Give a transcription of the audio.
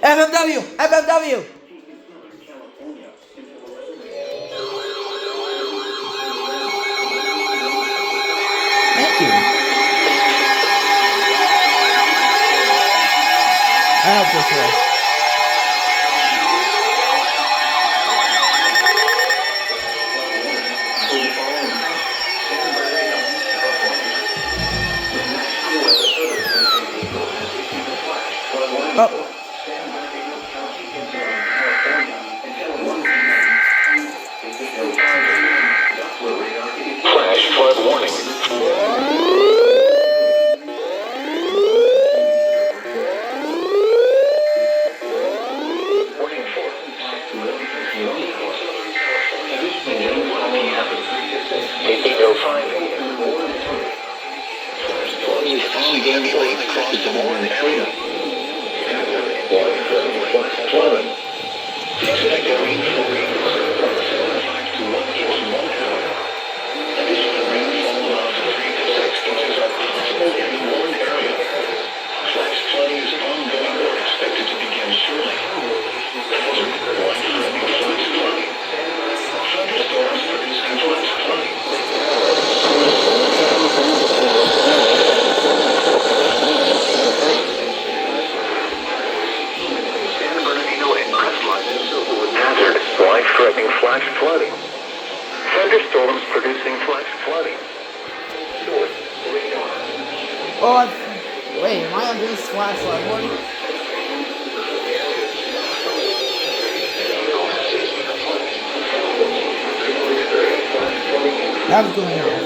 FMW! FMW! Thank you. I hope this way. Oh. Flash flood warning. Across the Warren area. Flood. Expect a rainfall rate of 5 to 1 inch in 1 hour. Additional rainfall of 3 to 6 inches are possible in the Warren area. Flash flooding is ongoing or expected to begin shortly. Hazard, life-threatening flash flooding. Thunderstorms producing flash flooding. Life-threatening flash flooding. Thunderstorms producing flash flooding. Oh, wait, am I on this flashlight warning? How's it going on?